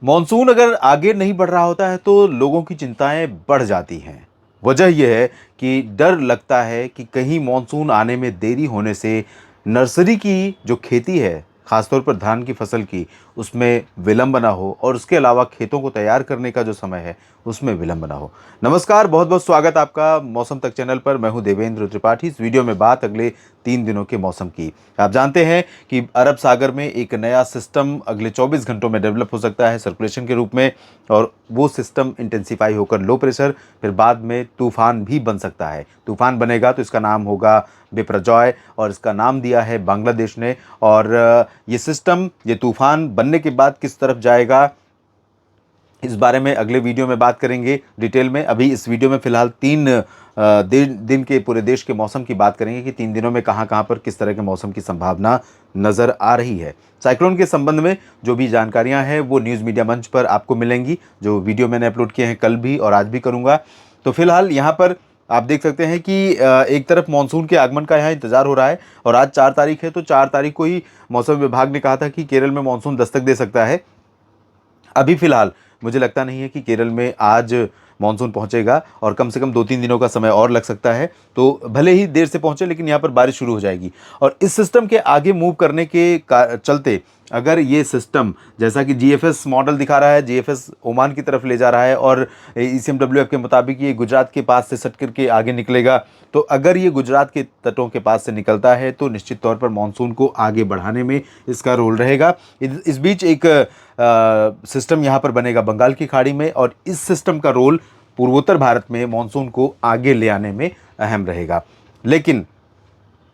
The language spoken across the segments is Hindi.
मॉनसून अगर आगे नहीं बढ़ रहा होता है तो लोगों की चिंताएं बढ़ जाती हैं। वजह यह है कि डर लगता है कि कहीं मॉनसून आने में देरी होने से नर्सरी की जो खेती है, खासतौर पर धान की फसल की, उसमें विलंब ना हो और उसके अलावा खेतों को तैयार करने का जो समय है उसमें विलंब ना हो। नमस्कार, बहुत बहुत स्वागत आपका मौसम तक चैनल पर। मैं हूं देवेंद्र त्रिपाठी। इस वीडियो में बात अगले 3 दिनों के मौसम की। आप जानते हैं कि अरब सागर में एक नया सिस्टम अगले 24 घंटों में डेवलप हो सकता है सर्कुलेशन के रूप में, और वो सिस्टम इंटेंसिफाई होकर लो प्रेशर, फिर बाद में तूफान भी बन सकता है। तूफान बनेगा तो इसका नाम होगा बिपरजॉय, और इसका नाम दिया है बांग्लादेश ने। और ये सिस्टम, ये तूफान बनने के बाद किस तरफ जाएगा, इस बारे में अगले वीडियो में बात करेंगे डिटेल में। अभी इस वीडियो में फिलहाल 3 दिन के पूरे देश के मौसम की बात करेंगे कि 3 दिनों में कहाँ कहाँ पर किस तरह के मौसम की संभावना नज़र आ रही है। साइक्लोन के संबंध में जो भी जानकारियां हैं वो न्यूज़ मीडिया मंच पर आपको मिलेंगी। जो वीडियो मैंने अपलोड किए हैं कल भी और आज भी करूँगा। तो फिलहाल यहाँ पर आप देख सकते हैं कि एक तरफ मानसून के आगमन का यहाँ इंतजार हो रहा है, और आज 4 तारीख है, तो 4 तारीख को ही मौसम विभाग ने कहा था कि केरल में मानसून दस्तक दे सकता है। अभी फिलहाल मुझे लगता नहीं है कि केरल में आज मानसून पहुंचेगा, और कम से कम 2-3 दिनों का समय और लग सकता है। तो भले ही देर से पहुंचे, लेकिन यहाँ पर बारिश शुरू हो जाएगी। और इस सिस्टम के आगे मूव करने के चलते, अगर ये सिस्टम जैसा कि जीएफएस मॉडल दिखा रहा है, जीएफएस ओमान की तरफ ले जा रहा है, और ईसीएमडब्ल्यूएफ के मुताबिक ये गुजरात के पास से सट करके आगे निकलेगा, तो अगर ये गुजरात के तटों के पास से निकलता है तो निश्चित तौर पर मानसून को आगे बढ़ाने में इसका रोल रहेगा। इस बीच एक सिस्टम यहाँ पर बनेगा बंगाल की खाड़ी में, और इस सिस्टम का रोल पूर्वोत्तर भारत में मानसून को आगे ले आने में अहम रहेगा। लेकिन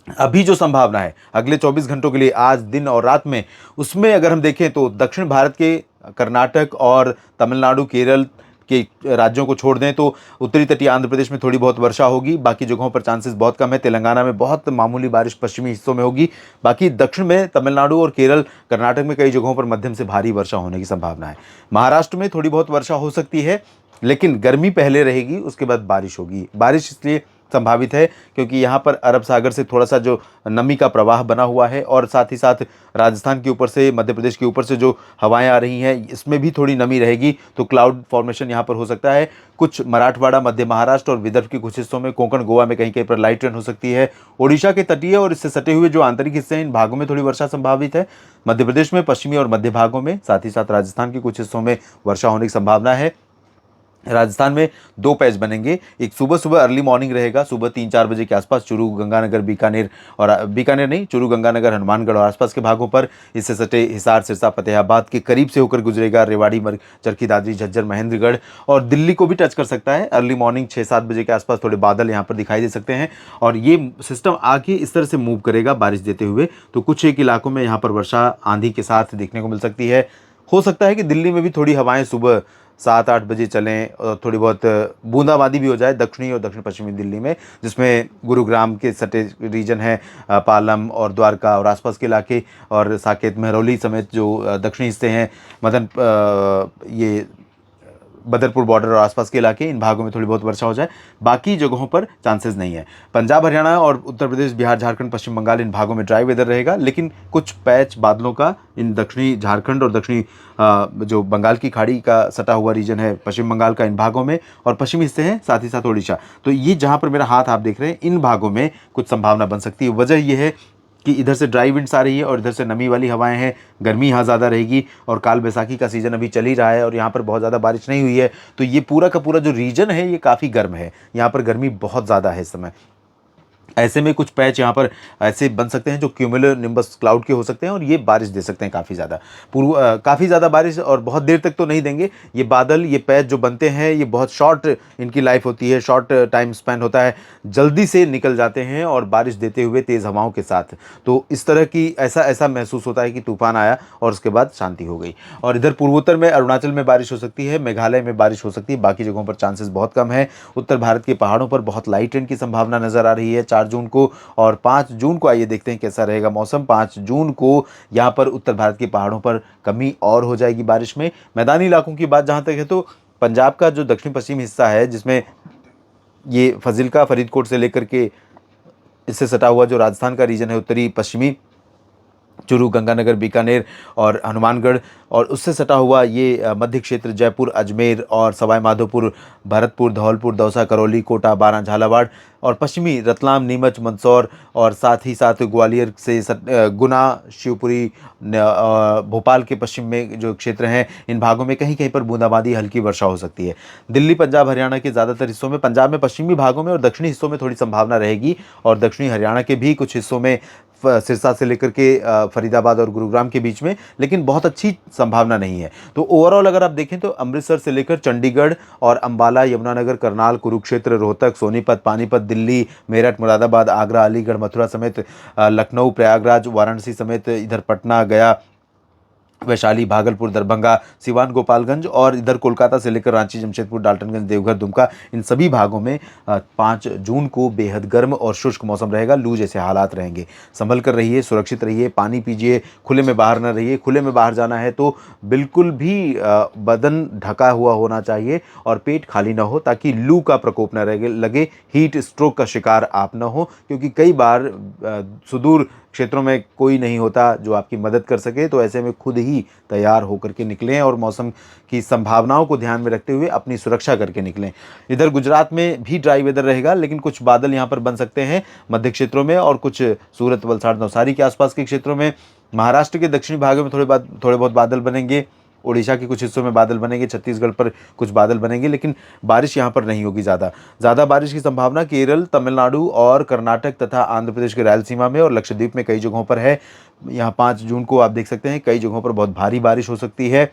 अभी जो संभावना है अगले 24 घंटों के लिए, आज दिन और रात में, उसमें अगर हम देखें तो दक्षिण भारत के कर्नाटक और तमिलनाडु, केरल के राज्यों को छोड़ दें तो उत्तरी तटीय आंध्र प्रदेश में थोड़ी बहुत वर्षा होगी। बाकी जगहों पर चांसेस बहुत कम है। तेलंगाना में बहुत मामूली बारिश पश्चिमी हिस्सों में होगी। बाकी दक्षिण में तमिलनाडु और केरल, कर्नाटक में कई जगहों पर मध्यम से भारी वर्षा होने की संभावना है। महाराष्ट्र में थोड़ी बहुत वर्षा हो सकती है, लेकिन गर्मी पहले रहेगी, उसके बाद बारिश होगी। बारिश इसलिए संभावित है क्योंकि यहाँ पर अरब सागर से थोड़ा सा जो नमी का प्रवाह बना हुआ है, और साथ ही साथ राजस्थान के ऊपर से, मध्य प्रदेश के ऊपर से जो हवाएं आ रही हैं, इसमें भी थोड़ी नमी रहेगी। तो क्लाउड फॉर्मेशन यहाँ पर हो सकता है। कुछ मराठवाड़ा, मध्य महाराष्ट्र और विदर्भ के कुछ हिस्सों में, कोंकण, गोवा में कहीं कहीं पर लाइट रेन हो सकती है। ओडिशा के तटीय और इससे सटे हुए जो आंतरिक हिस्से हैं, इन भागों में थोड़ी वर्षा संभावित है। मध्य प्रदेश में, पश्चिमी और मध्य भागों में, साथ ही साथ राजस्थान के कुछ हिस्सों में वर्षा होने की संभावना है। राजस्थान में 2 पैच बनेंगे। एक सुबह सुबह अर्ली मॉर्निंग रहेगा, सुबह 3-4 बजे के आसपास, चूरू, गंगानगर, बीकानेर, और बीकानेर नहीं, चूरू, गंगानगर, हनुमानगढ़ और आसपास के भागों पर। इससे सटे हिसार, सिरसा, फतेहाबाद के करीब से होकर गुजरेगा। रेवाड़ी, चरखी दादरी, झज्जर, महेंद्रगढ़ और दिल्ली को भी टच कर सकता है। अर्ली मॉर्निंग 6-7 बजे के आसपास थोड़े बादल यहाँ पर दिखाई दे सकते हैं, और ये सिस्टम आके इस तरह से मूव करेगा बारिश देते हुए। तो कुछ एक इलाकों में यहाँ पर वर्षा आंधी के साथ देखने को मिल सकती है। हो सकता है कि दिल्ली में भी थोड़ी हवाएं सुबह 7-8 बजे चलें, और थोड़ी बहुत बूंदाबांदी भी हो जाए दक्षिणी और दक्षिण पश्चिमी दिल्ली में, जिसमें गुरुग्राम के सटे रीजन है, पालम और द्वारका और आसपास के इलाके, और साकेत, महरौली समेत जो दक्षिणी हिस्से हैं, ये बदरपुर बॉर्डर और आसपास के इलाके, इन भागों में थोड़ी बहुत वर्षा हो जाए। बाकी जगहों पर चांसेस नहीं है। पंजाब, हरियाणा और उत्तर प्रदेश, बिहार, झारखंड, पश्चिम बंगाल, इन भागों में ड्राई वेदर रहेगा, लेकिन कुछ पैच बादलों का इन दक्षिणी झारखंड और दक्षिणी जो बंगाल की खाड़ी का सटा हुआ रीजन है पश्चिम बंगाल का, इन भागों में, और पश्चिमी हिस्से हैं साथ ही साथ ओडिशा। तो ये जहाँ पर मेरा हाथ आप देख रहे हैं, इन भागों में कुछ संभावना बन सकती है। वजह यह है कि इधर से ड्राई विंड्स आ रही है और इधर से नमी वाली हवाएं हैं। गर्मी यहाँ ज़्यादा रहेगी, और काल बैसाखी का सीज़न अभी चल ही रहा है, और यहाँ पर बहुत ज़्यादा बारिश नहीं हुई है। तो ये पूरा का पूरा जो रीजन है ये काफ़ी गर्म है। यहाँ पर गर्मी बहुत ज़्यादा है इस समय। ऐसे में कुछ पैच यहाँ पर ऐसे बन सकते हैं जो क्यूमुलो निम्बस क्लाउड के हो सकते हैं, और ये बारिश दे सकते हैं काफ़ी ज़्यादा। काफ़ी ज़्यादा बारिश, और बहुत देर तक तो नहीं देंगे। ये बादल, ये पैच जो बनते हैं, ये बहुत शॉर्ट इनकी लाइफ होती है, शॉर्ट टाइम स्पेंड होता है, जल्दी से निकल जाते हैं और बारिश देते हुए तेज़ हवाओं के साथ। तो इस तरह की ऐसा महसूस होता है कि तूफान आया और उसके बाद शांति हो गई। और इधर पूर्वोत्तर में, अरुणाचल में बारिश हो सकती है, मेघालय में बारिश हो सकती है, बाकी जगहों पर चांसेस बहुत कम है। उत्तर भारत के पहाड़ों पर बहुत लाइट रेन की संभावना नज़र आ रही है 4 जून को, और 5 जून को आइए देखते हैं कैसा रहेगा मौसम। 5 जून को यहाँ पर उत्तर भारत के पहाड़ों पर कमी और हो जाएगी बारिश में। मैदानी इलाकों की बात जहाँ तक है, तो पंजाब का जो दक्षिण पश्चिम हिस्सा है, जिसमें ये फजिल्का, फरीदकोट से लेकर के इससे सटा हुआ जो राजस्थान का रीजन है उत्तरी पश्चिमी, चूरू, गंगानगर, बीकानेर और हनुमानगढ़ और उससे सटा हुआ ये मध्य क्षेत्र जयपुर, अजमेर और सवाई माधोपुर, भरतपुर, धौलपुर, दौसा, करौली, कोटा, बारां, झालावाड़ और पश्चिमी रतलाम, नीमच, मंदसौर और साथ ही साथ ग्वालियर से गुना, शिवपुरी, भोपाल के पश्चिम में जो क्षेत्र हैं, इन भागों में कहीं कहीं पर बूंदाबांदी, हल्की वर्षा हो सकती है। दिल्ली, पंजाब, हरियाणा के ज़्यादातर हिस्सों में, पंजाब में पश्चिमी भागों में और दक्षिणी हिस्सों में थोड़ी संभावना रहेगी और दक्षिणी हरियाणा के भी कुछ हिस्सों में, सिरसा से लेकर के फरीदाबाद और गुरुग्राम के बीच में, लेकिन बहुत अच्छी संभावना नहीं है। तो ओवरऑल अगर आप देखें तो अमृतसर से लेकर चंडीगढ़ और अंबाला, यमुनानगर, करनाल, कुरुक्षेत्र, रोहतक, सोनीपत, पानीपत, दिल्ली, मेरठ, मुरादाबाद, आगरा, अलीगढ़, मथुरा समेत लखनऊ, प्रयागराज, वाराणसी समेत इधर पटना, गया, वैशाली, भागलपुर, दरभंगा, सिवान, गोपालगंज और इधर कोलकाता से लेकर रांची, जमशेदपुर, डाल्टनगंज, देवघर, दुमका, इन सभी भागों में 5 जून को बेहद गर्म और शुष्क मौसम रहेगा। लू जैसे हालात रहेंगे। संभल कर रहिए, सुरक्षित रहिए, पानी पीजिए, खुले में बाहर न रहिए। खुले में बाहर जाना है तो बिल्कुल भी बदन ढका हुआ होना चाहिए और पेट खाली ना हो, ताकि लू का प्रकोप न लगे, हीट स्ट्रोक का शिकार आप न हो, क्योंकि कई बार सुदूर क्षेत्रों में कोई नहीं होता जो आपकी मदद कर सके। तो ऐसे में खुद ही तैयार होकर के निकलें और मौसम की संभावनाओं को ध्यान में रखते हुए अपनी सुरक्षा करके निकलें। इधर गुजरात में भी ड्राई वेदर रहेगा, लेकिन कुछ बादल यहाँ पर बन सकते हैं मध्य क्षेत्रों में और कुछ सूरत, वलसाड़, नवसारी के आसपास के क्षेत्रों में। महाराष्ट्र के दक्षिणी भागों में थोड़े बहुत बादल बनेंगे। ओडिशा के कुछ हिस्सों में बादल बनेंगे, छत्तीसगढ़ पर कुछ बादल बनेंगे, लेकिन बारिश यहाँ पर नहीं होगी। ज़्यादा बारिश की संभावना केरल, तमिलनाडु और कर्नाटक तथा आंध्र प्रदेश के रायलसीमा में और लक्षद्वीप में कई जगहों पर है। यहाँ 5 जून को आप देख सकते हैं कई जगहों पर बहुत भारी बारिश हो सकती है।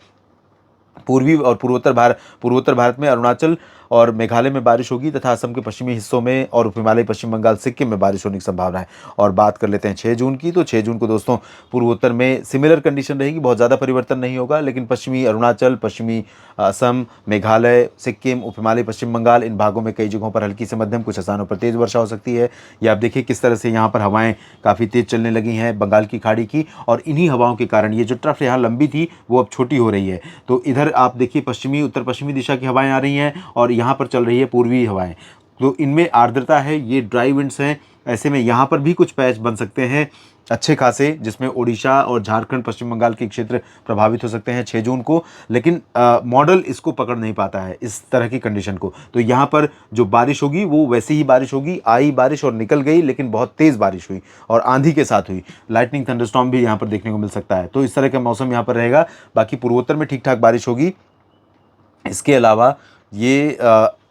पूर्वी और पूर्वोत्तर भारत में अरुणाचल और मेघालय में बारिश होगी तथा असम के पश्चिमी हिस्सों में और उप हिमालय, पश्चिम बंगाल, सिक्किम में बारिश होने की संभावना है। और बात कर लेते हैं 6 जून की, तो 6 जून को दोस्तों पूर्वोत्तर में सिमिलर कंडीशन रहेगी, बहुत ज़्यादा परिवर्तन नहीं होगा, लेकिन पश्चिमी अरुणाचल, पश्चिमी असम, मेघालय, सिक्किम, उप हिमालय, पश्चिम बंगाल, इन भागों में कई जगहों पर हल्की से मध्यम, कुछ स्थानों पर तेज़ वर्षा हो सकती है। ये आप देखिए किस तरह से यहाँ पर हवाएं काफ़ी तेज़ चलने लगी हैं बंगाल की खाड़ी की, और इन्हीं हवाओं के कारण ये जो ट्रफ यहाँ लंबी थी वो अब छोटी हो रही है। तो इधर आप देखिए पश्चिमी, उत्तर पश्चिमी दिशा की हवाएं आ रही हैं और यहाँ पर चल रही है पूर्वी हवाएं, तो इनमें आर्द्रता है, ये ड्राई विंड्स हैं। ऐसे में यहाँ पर भी कुछ पैच बन सकते हैं अच्छे खासे, जिसमें ओडिशा और झारखंड, पश्चिम बंगाल के क्षेत्र प्रभावित हो सकते हैं 6 जून को, लेकिन मॉडल इसको पकड़ नहीं पाता है इस तरह की कंडीशन को। तो यहाँ पर जो बारिश होगी वो वैसी ही बारिश होगी, आई बारिश और निकल गई, लेकिन बहुत तेज़ बारिश हुई और आंधी के साथ हुई। लाइटनिंग, थंडरस्टॉर्म भी यहाँ पर देखने को मिल सकता है। तो इस तरह का मौसम यहाँ पर रहेगा। बाकी पूर्वोत्तर में ठीक ठाक बारिश होगी। इसके अलावा ये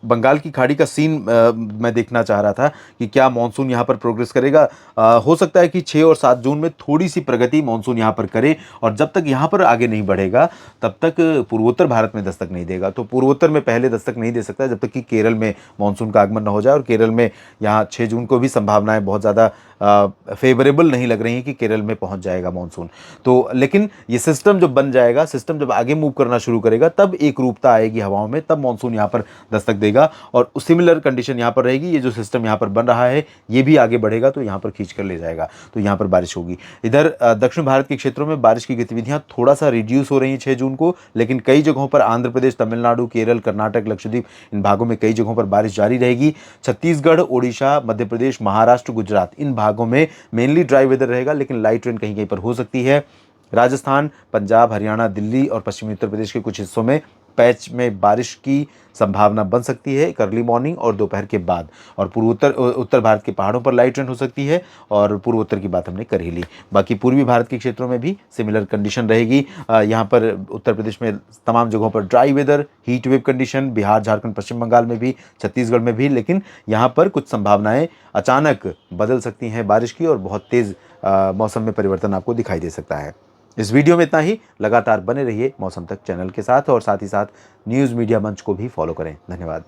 बंगाल की खाड़ी का सीन मैं देखना चाह रहा था कि क्या मानसून यहाँ पर प्रोग्रेस करेगा। हो सकता है कि 6 और 7 जून में थोड़ी सी प्रगति मानसून यहाँ पर करे, और जब तक यहाँ पर आगे नहीं बढ़ेगा तब तक पूर्वोत्तर भारत में दस्तक नहीं देगा। तो पूर्वोत्तर में पहले दस्तक नहीं दे सकता जब तक कि केरल में मानसून का आगमन न हो जाए, और केरल में यहाँ 6 जून को भी संभावनाएं बहुत ज़्यादा फेवरेबल नहीं लग रही हैं कि केरल में पहुँच जाएगा मानसून। तो लेकिन ये सिस्टम जब बन जाएगा, सिस्टम जब आगे मूव करना शुरू करेगा, तब एक रूपता आएगी हवाओं में, तब मानसून यहाँ पर दस्तक देगा और सिमिलर कंडीशन यहाँ पर रहेगी। ये जो सिस्टम यहाँ पर बन रहा है ये भी आगे बढ़ेगा तो यहाँ पर खींच कर ले जाएगा, तो यहाँ पर बारिश होगी। इधर दक्षिण भारत के क्षेत्रों में बारिश की गतिविधियाँ थोड़ा सा रिड्यूस हो रही हैं 6 जून को, लेकिन कई जगहों पर आंध्र प्रदेश, तमिलनाडु, केरल, कर्नाटक, लक्षद्वीप, इन भागों में कई जगहों पर बारिश जारी रहेगी। छत्तीसगढ़, ओडिशा, मध्य प्रदेश, महाराष्ट्र, गुजरात, इन भागों में मेनली ड्राई वेदर रहेगा, लेकिन लाइट रेन कहीं कहीं पर हो सकती है। राजस्थान, पंजाब, हरियाणा, दिल्ली और पश्चिमी उत्तर प्रदेश के कुछ हिस्सों में पैच में बारिश की संभावना बन सकती है अर्ली मॉर्निंग और दोपहर के बाद, और उत्तर भारत के पहाड़ों पर लाइट रेन हो सकती है, और पूर्वोत्तर की बात हमने कर ही ली। बाकी पूर्वी भारत के क्षेत्रों में भी सिमिलर कंडीशन रहेगी। यहाँ पर उत्तर प्रदेश में तमाम जगहों पर dry weather, heat wave condition, Bihar, Jharkhand, Paschim Bangal में भी, छत्तीसगढ़ में भी, लेकिन यहाँ पर कुछ संभावनाएं अचानक बदल सकती हैं बारिश की, और बहुत तेज़ मौसम में परिवर्तन आपको दिखाई दे सकता है। इस वीडियो में इतना ही। लगातार बने रहिए मौसम तक चैनल के साथ, और साथ ही साथ न्यूज़ मीडिया मंच को भी फॉलो करें। धन्यवाद।